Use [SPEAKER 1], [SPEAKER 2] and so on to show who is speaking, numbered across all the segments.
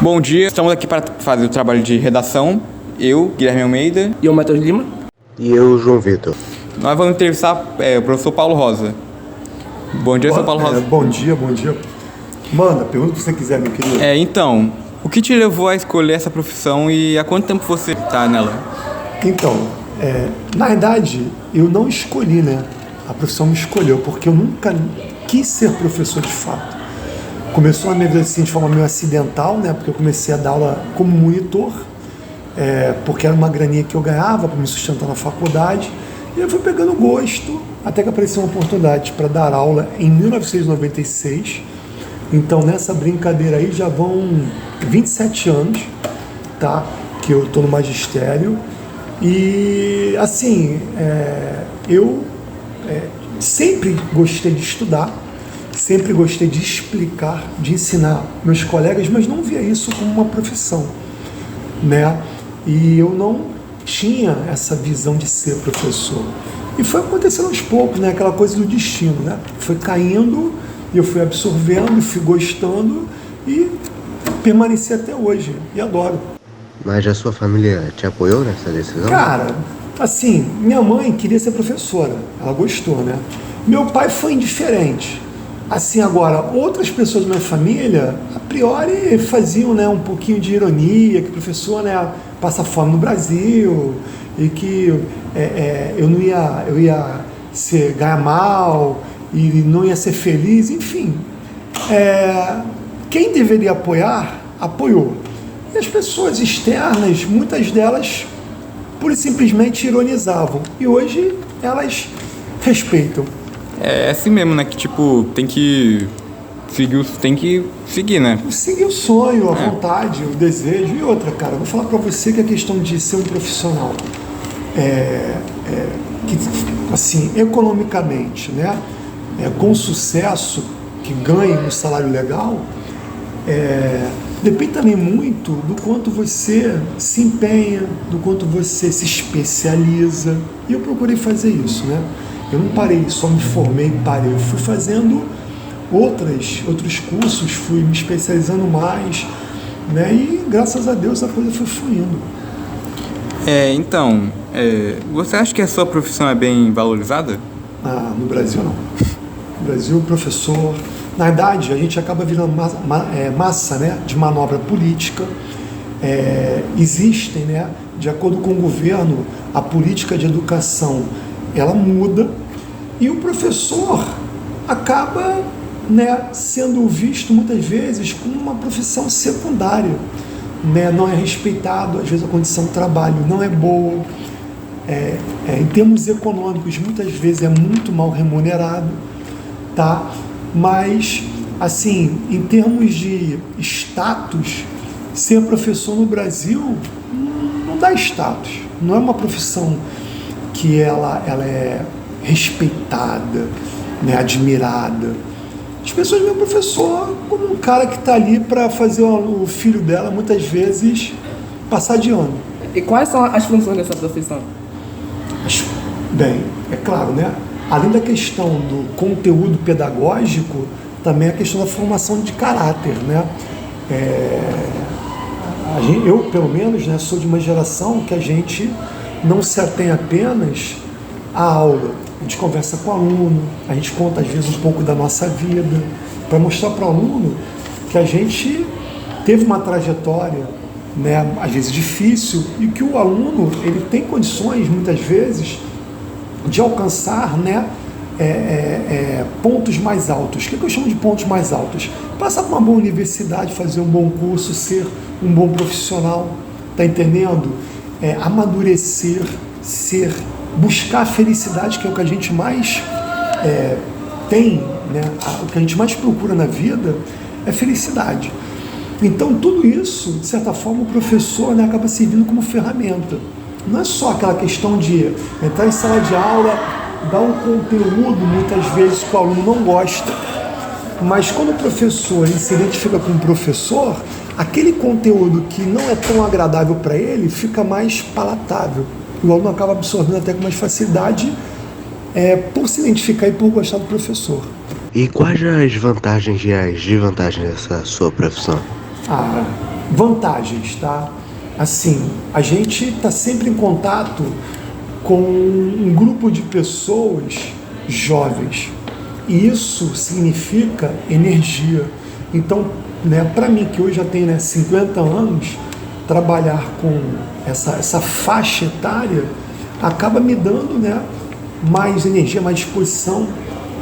[SPEAKER 1] Bom dia, estamos aqui para fazer o trabalho de redação. Eu, Guilherme Almeida.
[SPEAKER 2] E eu, Matheus Lima.
[SPEAKER 3] E eu, João Vitor.
[SPEAKER 1] Nós vamos entrevistar o professor Paulo Rosa. Bom dia, Paulo Rosa.
[SPEAKER 4] Bom dia. Manda, pergunta o que você quiser, meu querido.
[SPEAKER 1] Então, o que te levou a escolher essa profissão e há quanto tempo você está nela?
[SPEAKER 4] Então, na verdade, eu não escolhi, né? A profissão me escolheu, porque eu nunca quis ser professor de fato. Começou na minha vida assim, de forma meio acidental, né? Porque eu comecei a dar aula como monitor, porque era uma graninha que eu ganhava para me sustentar na faculdade. E eu fui pegando gosto, até que apareceu uma oportunidade para dar aula em 1996. Então, nessa brincadeira aí já vão 27 anos, tá? Que eu estou no magistério. E, assim, eu sempre gostei de estudar, sempre gostei de explicar, de ensinar meus colegas, mas não via isso como uma profissão, né? E eu não tinha essa visão de ser professor. E foi acontecendo aos poucos, né? Aquela coisa do destino, né? Foi caindo e eu fui absorvendo, fui gostando e permaneci até hoje. E adoro.
[SPEAKER 3] Mas a sua família te apoiou nessa decisão?
[SPEAKER 4] Cara, assim, minha mãe queria ser professora. Ela gostou, né? Meu pai foi indiferente. Assim, agora, outras pessoas da minha família, a priori, faziam, né, um pouquinho de ironia, que o professor, né, passa fome no Brasil, e que eu ia ganhar mal, e não ia ser feliz, enfim. Quem deveria apoiar, apoiou. E as pessoas externas, muitas delas, pura e simplesmente ironizavam. E hoje, elas respeitam.
[SPEAKER 1] É assim mesmo, né? Que tipo, tem que seguir, né?
[SPEAKER 4] Seguir o sonho, a vontade, o desejo. E outra, cara, eu vou falar pra você que a questão de ser um profissional que, assim, economicamente, né, com sucesso, que ganhe um salário legal, depende também muito do quanto você se empenha, do quanto você se especializa. E eu procurei fazer isso, né? Eu não parei, só me formei e parei. Eu fui fazendo outros cursos, fui me especializando mais, né? E graças a Deus a coisa foi fluindo.
[SPEAKER 1] Então, você acha que a sua profissão é bem valorizada?
[SPEAKER 4] No Brasil não. No Brasil, o professor... Na verdade, a gente acaba virando massa, né, de manobra política. Existem, né, de acordo com o governo, a política de educação, ela muda e o professor acaba, né, sendo visto muitas vezes como uma profissão secundária, né, não é respeitado, às vezes a condição de trabalho não é boa, em termos econômicos muitas vezes é muito mal remunerado, tá? Mas, assim, em termos de status, ser professor no Brasil não dá status, não é uma profissão que ela é respeitada, né, admirada. As pessoas veem o professor como um cara que está ali para fazer o filho dela, muitas vezes, passar de ano.
[SPEAKER 2] E quais são as funções dessa profissão?
[SPEAKER 4] Bem, é claro, né? Além da questão do conteúdo pedagógico, também a questão da formação de caráter, né? Eu, pelo menos, né, sou de uma geração que a gente não se atém apenas à aula. A gente conversa com o aluno, a gente conta às vezes um pouco da nossa vida, para mostrar para o aluno que a gente teve uma trajetória, né, às vezes difícil, e que o aluno ele tem condições, muitas vezes, de alcançar, né, pontos mais altos. O que eu chamo de pontos mais altos? Passar por uma boa universidade, fazer um bom curso, ser um bom profissional, tá entendendo? Amadurecer, buscar a felicidade, que é o que a gente mais tem, né? O que a gente mais procura na vida é felicidade. Então, tudo isso, de certa forma, o professor, né, acaba servindo como ferramenta. Não é só aquela questão de entrar em sala de aula, dar um conteúdo, muitas vezes, que o aluno não gosta. Mas quando o professor ele se identifica com o professor, aquele conteúdo que não é tão agradável para ele fica mais palatável. O aluno acaba absorvendo até com mais facilidade por se identificar e por gostar do professor.
[SPEAKER 3] E quais as vantagens e as desvantagens dessa sua profissão?
[SPEAKER 4] Vantagens, tá? Assim, a gente está sempre em contato com um grupo de pessoas jovens. E isso significa energia. Então, né, para mim, que hoje já tenho, né, 50 anos, trabalhar com essa faixa etária acaba me dando, né, mais energia, mais disposição.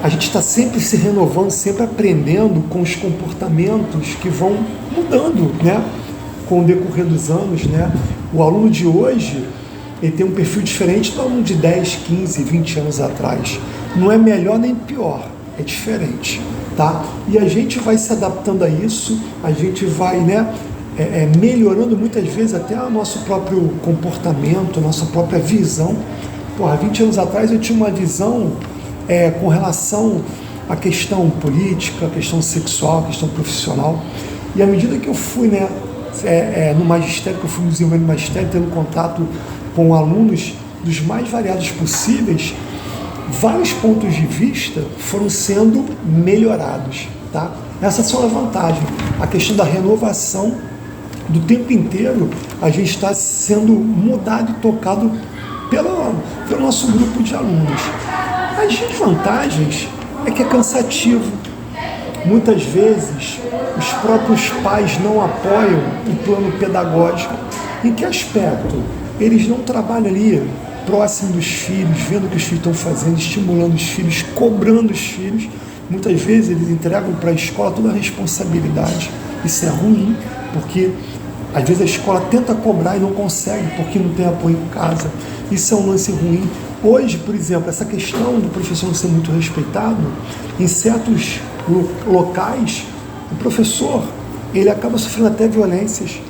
[SPEAKER 4] A gente está sempre se renovando, sempre aprendendo com os comportamentos que vão mudando, né, com o decorrer dos anos, né? O aluno de hoje, ele tem um perfil diferente do aluno de 10, 15, 20 anos atrás. Não é melhor nem pior, é diferente, tá? E a gente vai se adaptando a isso, a gente vai, né, melhorando muitas vezes até o nosso próprio comportamento, a nossa própria visão. Porra, 20 anos atrás eu tinha uma visão com relação à questão política, à questão sexual, à questão profissional. E à medida que eu fui, né, no magistério, que eu fui desenvolvendo no magistério, tendo contato com alunos dos mais variados possíveis, vários pontos de vista foram sendo melhorados, tá? Essas são as vantagens. A questão da renovação do tempo inteiro, a gente está sendo mudado e tocado pelo nosso grupo de alunos. As desvantagens é que é cansativo. Muitas vezes, os próprios pais não apoiam o plano pedagógico. Em que aspecto? Eles não trabalham ali próximo dos filhos, vendo o que os filhos estão fazendo, estimulando os filhos, cobrando os filhos. Muitas vezes eles entregam para a escola toda a responsabilidade. Isso é ruim, porque às vezes a escola tenta cobrar e não consegue, porque não tem apoio em casa. Isso é um lance ruim. Hoje, por exemplo, essa questão do professor não ser muito respeitado, em certos locais, o professor, ele acaba sofrendo até violências,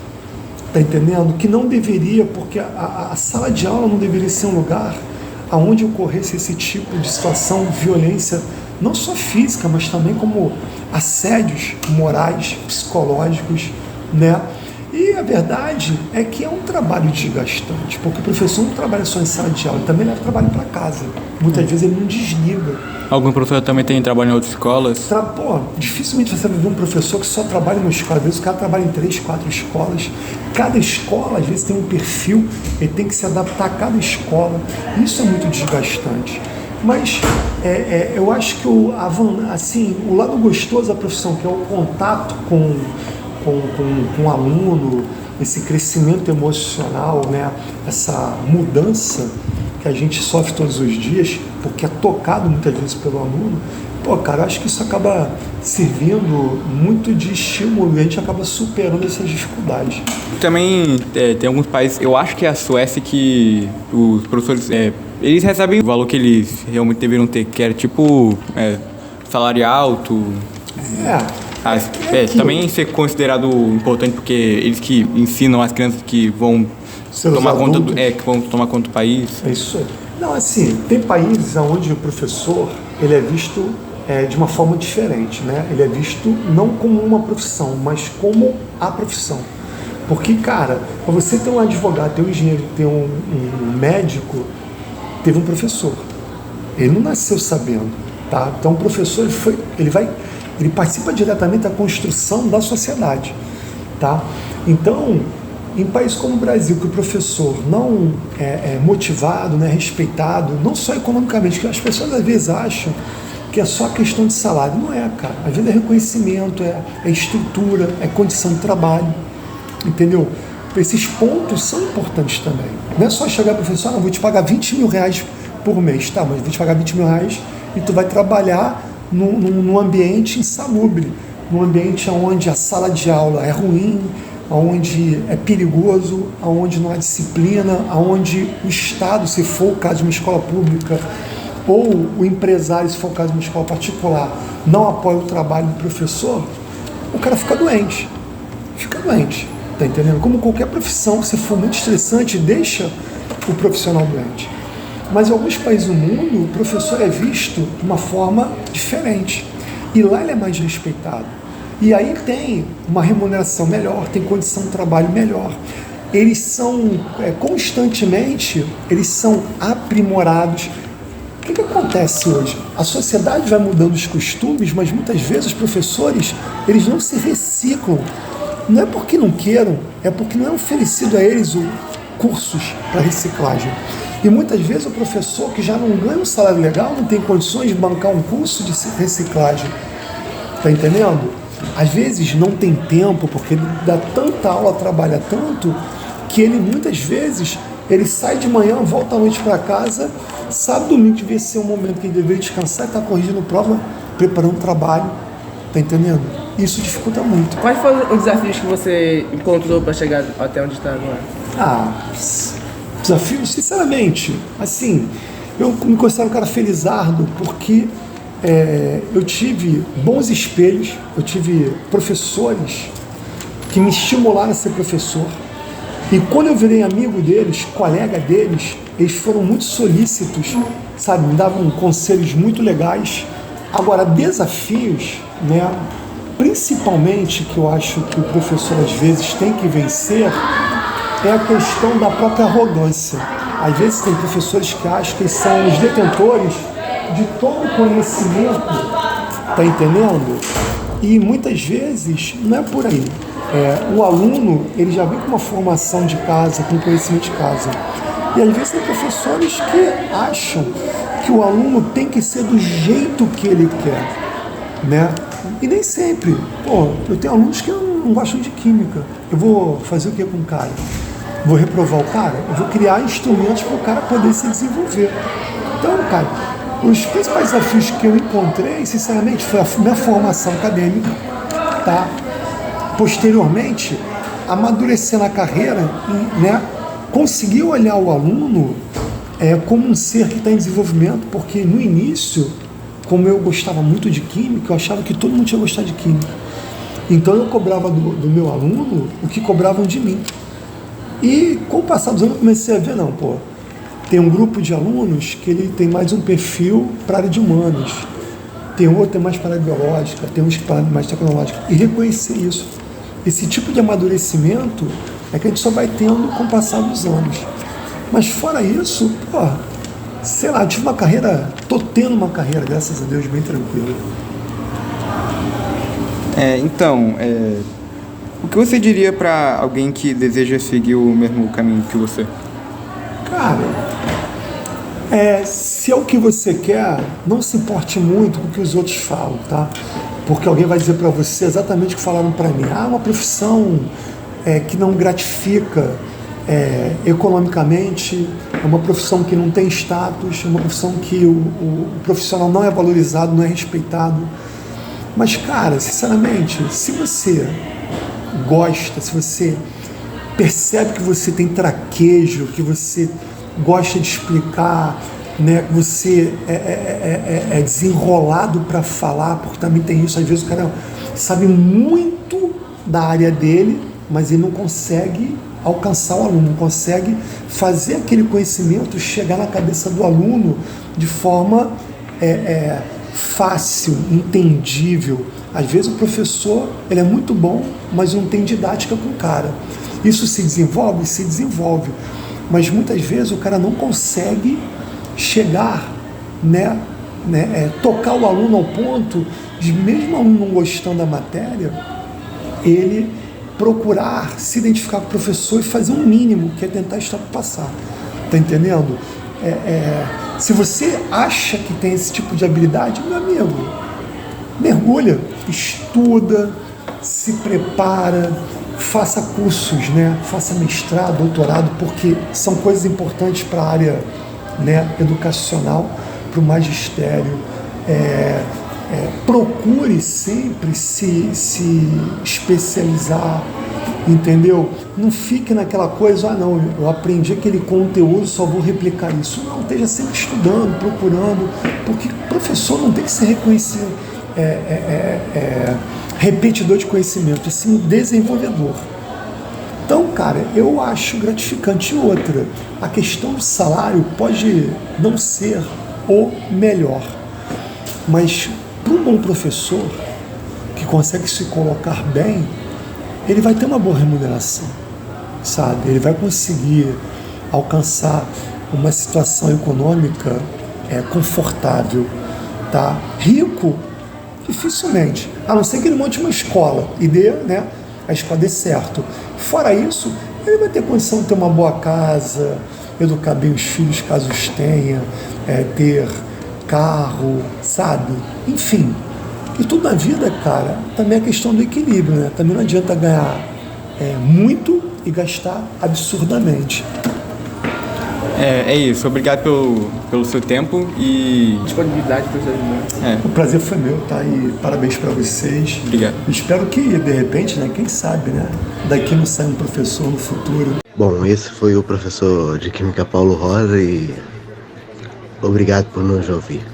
[SPEAKER 4] tá entendendo? Que não deveria, porque a sala de aula não deveria ser um lugar onde ocorresse esse tipo de situação, violência, não só física, mas também como assédios morais, psicológicos, né? E a verdade é que é um trabalho desgastante, porque o professor não trabalha só em sala de aula, ele também leva trabalho para casa. Muitas vezes ele não desliga.
[SPEAKER 1] Algum professor também tem trabalho em outras escolas?
[SPEAKER 4] Dificilmente você vai ver um professor que só trabalha em uma escola. Às vezes o cara trabalha em 3, 4 escolas. Cada escola, às vezes, tem um perfil, ele tem que se adaptar a cada escola. Isso é muito desgastante. Mas eu acho que o lado gostoso da profissão, que é o contato com o aluno, esse crescimento emocional, né? Essa mudança que a gente sofre todos os dias, porque é tocado muitas vezes pelo aluno, eu acho que isso acaba servindo muito de estímulo e a gente acaba superando essas dificuldades.
[SPEAKER 1] Também tem alguns países, eu acho que é a Suécia, que os professores, eles recebem o valor que eles realmente deveriam ter, que era tipo salário alto. Também ser considerado importante, porque eles que ensinam as crianças que vão tomar conta do país.
[SPEAKER 4] É isso aí. Não, assim, tem países onde o professor ele é visto de uma forma diferente, né? Ele é visto não como uma profissão, mas como a profissão. Porque, cara, para você ter um advogado, ter um engenheiro, ter um médico, teve um professor. Ele não nasceu sabendo, tá? Então o professor ele participa diretamente da construção da sociedade, tá? Então, em países como o Brasil, que o professor não é motivado, não é respeitado, não só economicamente, que as pessoas às vezes acham que é só questão de salário. Não é, cara. Às vezes é reconhecimento, é estrutura, é condição de trabalho, entendeu? Esses pontos são importantes também. Não é só chegar para o professor, vou te pagar 20 mil reais por mês, tá? Mas vou te pagar 20 mil reais e tu vai trabalhar num ambiente insalubre, num ambiente onde a sala de aula é ruim, onde é perigoso, onde não há disciplina, onde o Estado, se for o caso de uma escola pública, ou o empresário, se for o caso de uma escola particular, não apoia o trabalho do professor, o cara fica doente, tá entendendo? Como qualquer profissão, se for muito estressante, deixa o profissional doente. Mas em alguns países do mundo, o professor é visto de uma forma diferente. E lá ele é mais respeitado. E aí tem uma remuneração melhor, tem condição de trabalho melhor. Eles são, constantemente, eles são aprimorados. O que acontece hoje? A sociedade vai mudando os costumes, mas muitas vezes os professores, eles não se reciclam. não é porque não queiram, é porque não é oferecido a eles cursos para reciclagem. E muitas vezes o professor que já não ganha um salário legal não tem condições de bancar um curso de reciclagem. Tá entendendo? Às vezes não tem tempo, porque ele dá tanta aula, trabalha tanto, que ele muitas vezes ele sai de manhã, volta à noite para casa, sábado, domingo devia ser um momento que ele deveria descansar e está corrigindo prova, preparando trabalho. Tá entendendo? Isso dificulta muito.
[SPEAKER 2] Quais foram os desafios que você encontrou para chegar até onde está agora?
[SPEAKER 4] Desafios, sinceramente, assim, eu me considero um cara felizardo porque eu tive bons espelhos, eu tive professores que me estimularam a ser professor. E quando eu virei amigo deles, colega deles, eles foram muito solícitos, sabe? Me davam conselhos muito legais. Agora, desafios, né? Principalmente que eu acho que o professor às vezes tem que vencer é a questão da própria arrogância. Às vezes tem professores que acham que eles são os detentores de todo o conhecimento, tá entendendo? E muitas vezes não é por aí. O aluno, ele já vem com uma formação de casa, com conhecimento de casa. E às vezes tem professores que acham que o aluno tem que ser do jeito que ele quer, né? E nem sempre. Eu tenho alunos que não gostam de química. Eu vou fazer o que com o cara? Vou reprovar o cara? Eu vou criar instrumentos para o cara poder se desenvolver. Então, cara, os principais desafios que eu encontrei, sinceramente, foi a minha formação acadêmica, tá? Posteriormente, amadurecer na carreira e, né, conseguir olhar o aluno como um ser que está em desenvolvimento, porque no início, como eu gostava muito de química, eu achava que todo mundo tinha gostado de química. Então eu cobrava do meu aluno o que cobravam de mim. E com o passar dos anos eu comecei a ver, tem um grupo de alunos que ele tem mais um perfil para a área de humanos, tem outro que é mais para a área biológica, tem uns para a área mais tecnológica, e reconhecer isso. Esse tipo de amadurecimento é que a gente só vai tendo com o passar dos anos. Mas fora isso, sei lá, eu tive uma carreira, tô tendo uma carreira, graças a Deus, bem tranquila.
[SPEAKER 1] O que você diria para alguém que deseja seguir o mesmo caminho que você?
[SPEAKER 4] Cara, se é o que você quer, não se importe muito com o que os outros falam, tá? Porque alguém vai dizer para você exatamente o que falaram para mim. Uma profissão que não gratifica economicamente, é uma profissão que não tem status, é uma profissão que o profissional não é valorizado, não é respeitado. Mas, cara, sinceramente, se você gosta, se você percebe que você tem traquejo, que você gosta de explicar, né, que você é desenrolado para falar, porque também tem isso, às vezes o cara sabe muito da área dele, mas ele não consegue alcançar o aluno, não consegue fazer aquele conhecimento chegar na cabeça do aluno de forma fácil, entendível. Às vezes o professor ele é muito bom, mas não tem didática com o cara. Isso se desenvolve? Se desenvolve. Mas muitas vezes o cara não consegue chegar, tocar o aluno ao ponto de, mesmo o aluno não gostando da matéria, ele procurar se identificar com o professor e fazer um mínimo, que é tentar estudar para passar. Tá entendendo? Se você acha que tem esse tipo de habilidade, meu amigo, mergulha, estuda, se prepara, faça cursos, faça mestrado, doutorado, porque são coisas importantes para a área educacional, para o magistério. Procure sempre se especializar, entendeu? Não fique naquela coisa, eu aprendi aquele conteúdo, só vou replicar isso. Não, esteja sempre estudando, procurando, porque professor não tem que ser reconhecido repetidor de conhecimento, e sim desenvolvedor. Então, cara, eu acho gratificante. Outra, a questão do salário pode não ser o melhor, mas para um bom professor que consegue se colocar bem, ele vai ter uma boa remuneração, sabe? Ele vai conseguir alcançar uma situação econômica confortável, tá? Rico, dificilmente, a não ser que ele monte uma escola e dê, a escola dê certo. Fora isso, ele vai ter condição de ter uma boa casa, educar bem os filhos caso os tenha, ter carro, sabe? Enfim. E tudo na vida, cara, também é questão do equilíbrio, né? Também não adianta ganhar muito e gastar absurdamente.
[SPEAKER 1] É isso. Obrigado pelo seu tempo e...
[SPEAKER 2] Disponibilidade para os alunos.
[SPEAKER 4] O prazer foi meu, tá? E parabéns para vocês.
[SPEAKER 1] Obrigado.
[SPEAKER 4] Espero que, de repente, né? Quem sabe, né? Daqui não saia um professor no futuro.
[SPEAKER 3] Bom, esse foi o professor de Química Paulo Rosa e obrigado por nos ouvir.